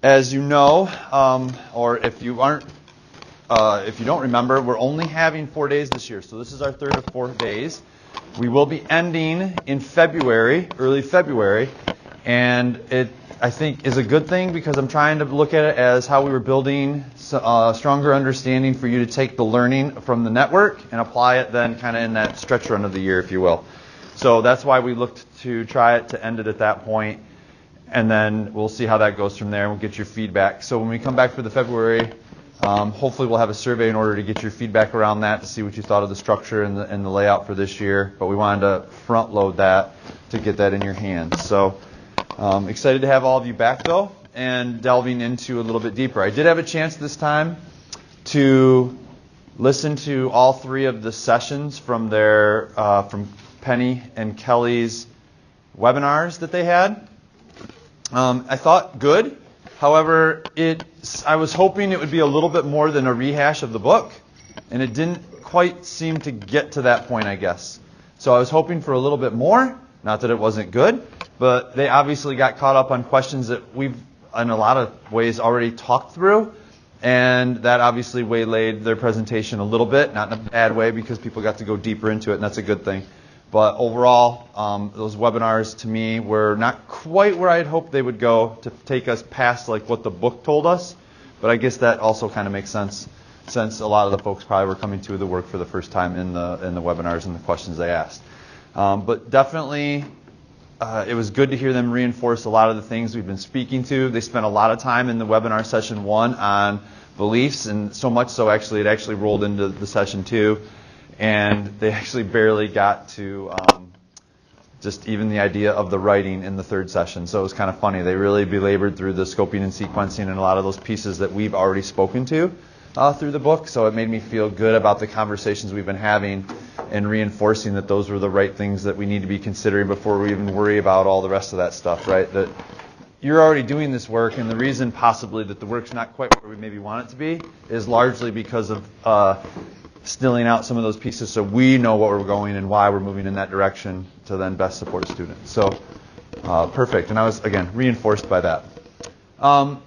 As you know, or if you don't remember, we're only having 4 days this year. So this is our third of 4 days. We will be ending in February, early February, and it, I think, is a good thing because I'm trying to look at it as how we were building a stronger understanding for you to take the learning from the network and apply it then kind of in that stretch run of the year, if you will. So that's why we looked to try it to end it at that point. And then we'll see how that goes from there, and we'll get your feedback. So when we come back for the February, hopefully we'll have a survey in order to get your feedback around that to see what you thought of the structure and the layout for this year. But we wanted to front load that to get that in your hands. So excited to have all of you back, though, and delving into a little bit deeper. I did have a chance this time to listen to all 3 of the sessions from from Penny and Kelly's webinars that they had. I thought good. However, I was hoping it would be a little bit more than a rehash of the book, and it didn't quite seem to get to that point, I guess. So I was hoping for a little bit more. Not that it wasn't good, but they obviously got caught up on questions that we've, in a lot of ways, already talked through, and that obviously waylaid their presentation a little bit, not in a bad way because people got to go deeper into it, and that's a good thing. But overall, those webinars to me were not quite where I had hoped they would go to take us past like what the book told us. But I guess that also kind of makes sense since a lot of the folks probably were coming to the work for the first time in the webinars and the questions they asked. But definitely, it was good to hear them reinforce a lot of the things we've been speaking to. They spent a lot of time in the webinar session 1 on beliefs, and so much so actually it actually rolled into the session 2. And they actually barely got to just even the idea of the writing in the 3rd session. So it was kind of funny. They really belabored through the scoping and sequencing and a lot of those pieces that we've already spoken to through the book. So it made me feel good about the conversations we've been having and reinforcing that those were the right things that we need to be considering before we even worry about all the rest of that stuff, right? That you're already doing this work, and the reason possibly that the work's not quite where we maybe want it to be is largely because of stilling out some of those pieces so we know what we're going and why we're moving in that direction to then best support students. So perfect. And I was, again, reinforced by that.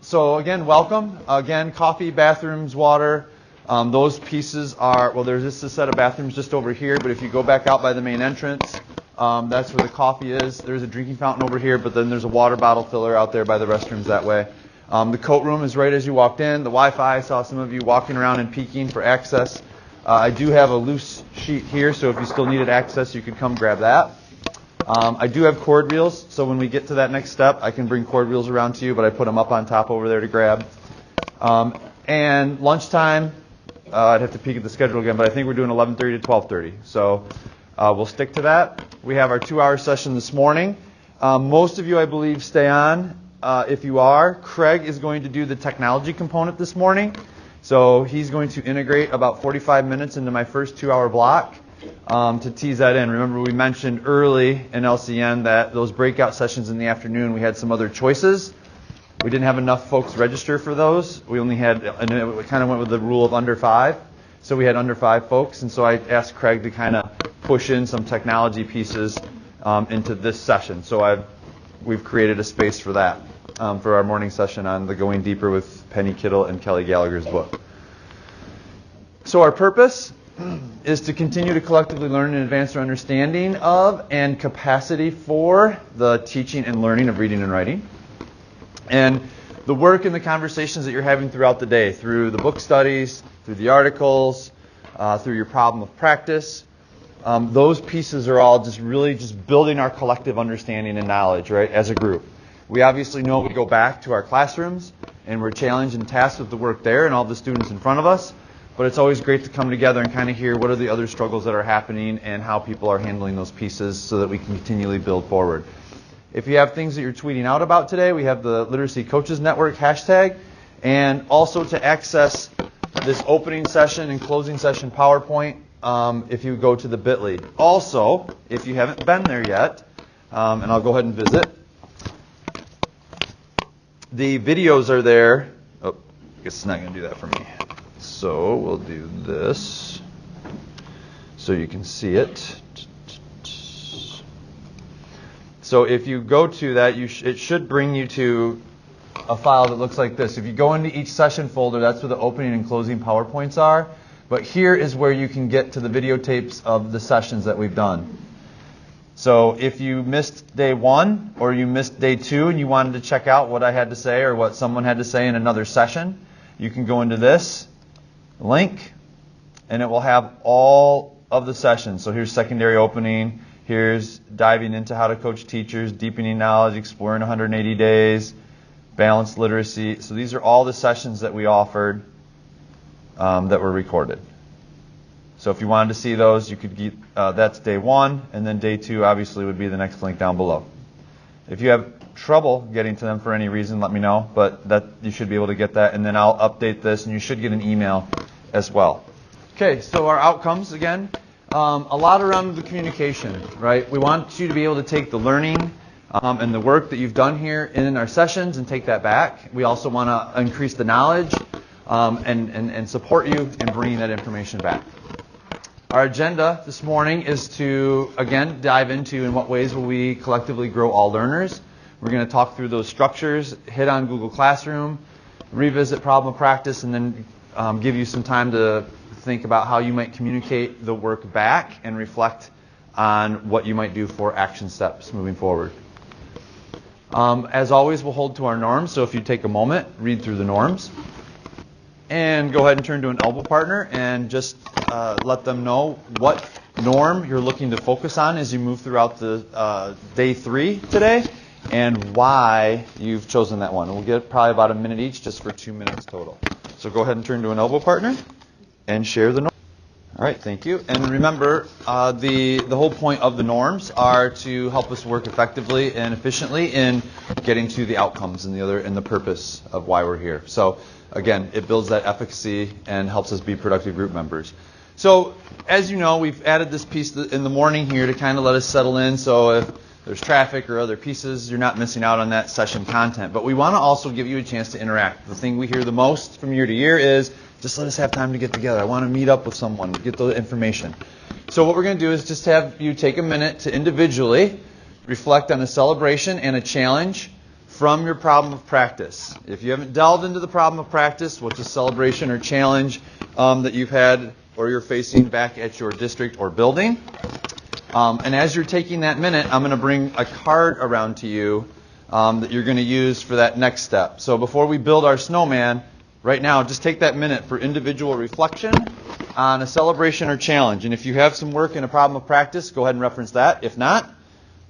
So again, welcome. Again, coffee, bathrooms, water. Those pieces are, well, there's just a set of bathrooms just over here, but if you go back out by the main entrance, that's where the coffee is. There's a drinking fountain over here, but then there's a water bottle filler out there by the restrooms that way. The coat room is right as you walked in. The Wi-Fi, I saw some of you walking around and peeking for access. I do have a loose sheet here, so if you still needed access, you could come grab that. I do have cord reels, so when we get to that next step, I can bring cord reels around to you, but I put them up on top over there to grab. And lunchtime, I'd have to peek at the schedule again, but I think we're doing 11:30 to 12:30. So we'll stick to that. We have our 2-hour session this morning. Most of you, I believe, stay on. If you are, Craig is going to do the technology component this morning. So he's going to integrate about 45 minutes into my first 2-hour block to tease that in. Remember, we mentioned early in LCN that those breakout sessions in the afternoon, we had some other choices. We didn't have enough folks register for those. We only had, and it kind of went with the rule of under 5. So we had under 5 folks. And so I asked Craig to kind of push in some technology pieces into this session. So we've created a space for that. For our morning session on the Going Deeper with Penny Kittle and Kelly Gallagher's book. So our purpose is to continue to collectively learn and advance our understanding of and capacity for the teaching and learning of reading and writing. And the work and the conversations that you're having throughout the day, through the book studies, through the articles, through your problem of practice, those pieces are all just really just building our collective understanding and knowledge, right, as a group. We obviously know we go back to our classrooms and we're challenged and tasked with the work there and all the students in front of us. But it's always great to come together and kind of hear what are the other struggles that are happening and how people are handling those pieces so that we can continually build forward. If you have things that you're tweeting out about today, we have the Literacy Coaches Network hashtag. And also to access this opening session and closing session PowerPoint, if you go to the bit.ly. Also, if you haven't been there yet, and I'll go ahead and visit, the videos are there. Oh, I guess it's not going to do that for me. So we'll do this so you can see it. So if you go to that, it should bring you to a file that looks like this. If you go into each session folder, that's where the opening and closing PowerPoints are. But here is where you can get to the videotapes of the sessions that we've done. So if you missed day 1 or you missed day 2 and you wanted to check out what I had to say or what someone had to say in another session, you can go into this link and it will have all of the sessions. So here's secondary opening, here's diving into how to coach teachers, deepening knowledge, exploring 180 days, balanced literacy. So these are all the sessions that we offered that were recorded. So if you wanted to see those, you could get, that's day 1, and then day 2 obviously would be the next link down below. If you have trouble getting to them for any reason, let me know, but that you should be able to get that, and then I'll update this, and you should get an email as well. Okay, so our outcomes again, a lot around the communication, right? We want you to be able to take the learning and the work that you've done here in our sessions and take that back. We also want to increase the knowledge and support you in bringing that information back. Our agenda this morning is to, again, dive into in what ways will we collectively grow all learners. We're going to talk through those structures, hit on Google Classroom, revisit problem of practice, and then give you some time to think about how you might communicate the work back and reflect on what you might do for action steps moving forward. As always, we'll hold to our norms, so if you take a moment, read through the norms. And go ahead and turn to an elbow partner and just let them know what norm you're looking to focus on as you move throughout the day 3 today and why you've chosen that one. We'll get probably about a minute each just for 2 minutes total. So go ahead and turn to an elbow partner and share the norm. All right, thank you. And remember, the whole point of the norms are to help us work effectively and efficiently in getting to the outcomes and the purpose of why we're here. So again, it builds that efficacy and helps us be productive group members. So as you know, we've added this piece in the morning here to kind of let us settle in. So if there's traffic or other pieces, you're not missing out on that session content. But we want to also give you a chance to interact. The thing we hear the most from year to year is, just let us have time to get together. I want to meet up with someone, get the information. So what we're going to do is just have you take a minute to individually reflect on a celebration and a challenge from your problem of practice. If you haven't delved into the problem of practice, what's a celebration or challenge that you've had or you're facing back at your district or building? And as you're taking that minute, I'm going to bring a card around to you that you're going to use for that next step. So before we build our snowman, right now, just take that minute for individual reflection on a celebration or challenge. And if you have some work in a problem of practice, go ahead and reference that. If not,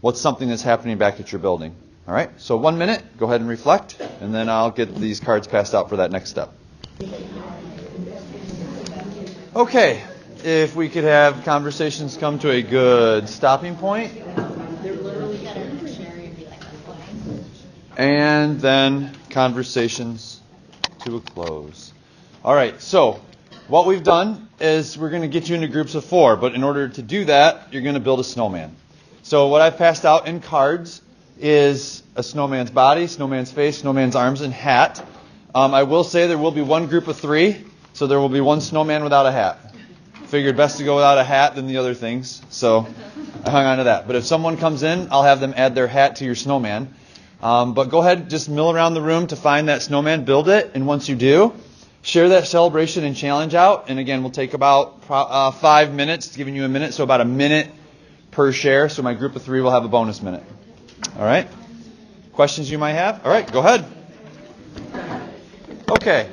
what's something that's happening back at your building? All right, so 1 minute, go ahead and reflect, and then I'll get these cards passed out for that next step. Okay, if we could have conversations come to a good stopping point. And then conversations to a close. All right, so what we've done is we're going to get you into groups of 4, but in order to do that, you're going to build a snowman. So what I've passed out in cards is a snowman's body, snowman's face, snowman's arms, and hat. I will say there will be one group of 3, so there will be one snowman without a hat. Figured best to go without a hat than the other things, so I hung on to that. But if someone comes in, I'll have them add their hat to your snowman. But go ahead, just mill around the room to find that snowman, build it, and once you do, share that celebration and challenge out. And again, we'll take about 5 minutes, giving you a minute, so about a minute per share. So my group of 3 will have a bonus minute. All right? Questions you might have? All right, go ahead. Okay.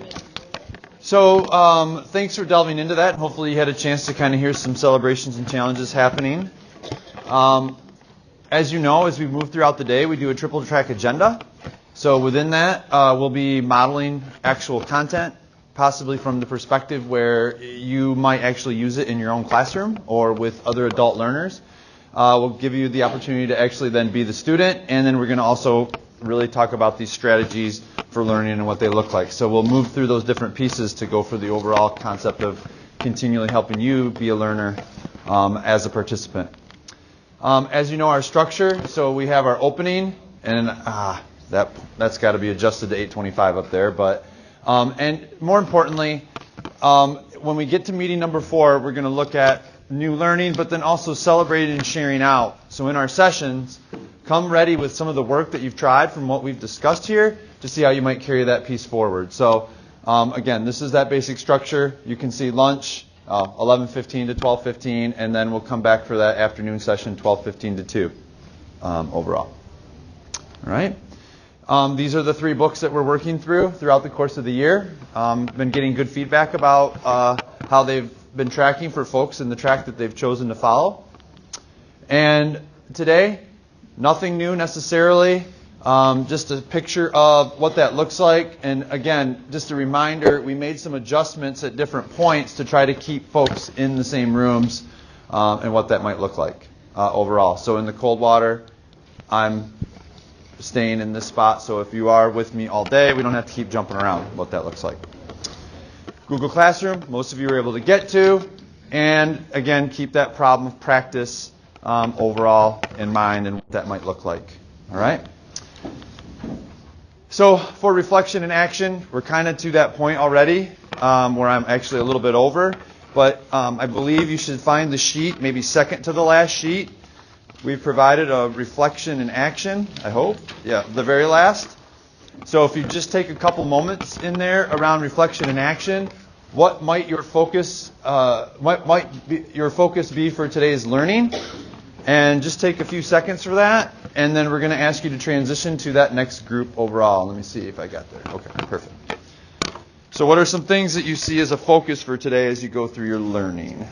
So thanks for delving into that. Hopefully you had a chance to kind of hear some celebrations and challenges happening. As you know, as we move throughout the day, we do a triple track agenda. So within that, we'll be modeling actual content, possibly from the perspective where you might actually use it in your own classroom or with other adult learners. We'll give you the opportunity to actually then be the student, and then we're going to also really talk about these strategies for learning and what they look like. So we'll move through those different pieces to go for the overall concept of continually helping you be a learner as a participant. As you know, our structure, so we have our opening, and that's got to be adjusted to 825 up there. But and more importantly, when we get to meeting number 4, we're going to look at new learning, but then also celebrating and sharing out. So in our sessions, come ready with some of the work that you've tried from what we've discussed here to see how you might carry that piece forward. So again, this is that basic structure. You can see lunch, 11:15 to 12:15, and then we'll come back for that afternoon session, 12:15 to 2 overall. All right. These are the 3 books that we're working throughout the course of the year. Been getting good feedback about how they've been tracking for folks in the track that they've chosen to follow. And today, nothing new necessarily, just a picture of what that looks like. And again, just a reminder, we made some adjustments at different points to try to keep folks in the same rooms and what that might look like overall. So in the cold water, I'm staying in this spot, so if you are with me all day, we don't have to keep jumping around what that looks like. Google Classroom, most of you are able to get to, and again, keep that problem of practice overall in mind and what that might look like. All right? So for reflection and action, we're kind of to that point already where I'm actually a little bit over, but I believe you should find the sheet, maybe second to the last sheet. We've provided a reflection and action, I hope. Yeah, the very last. So if you just take a couple moments in there around reflection and action, what might your focus be for today's learning? And just take a few seconds for that, and then we're going to ask you to transition to that next group overall. Let me see if I got there. Okay, perfect. So what are some things that you see as a focus for today as you go through your learning?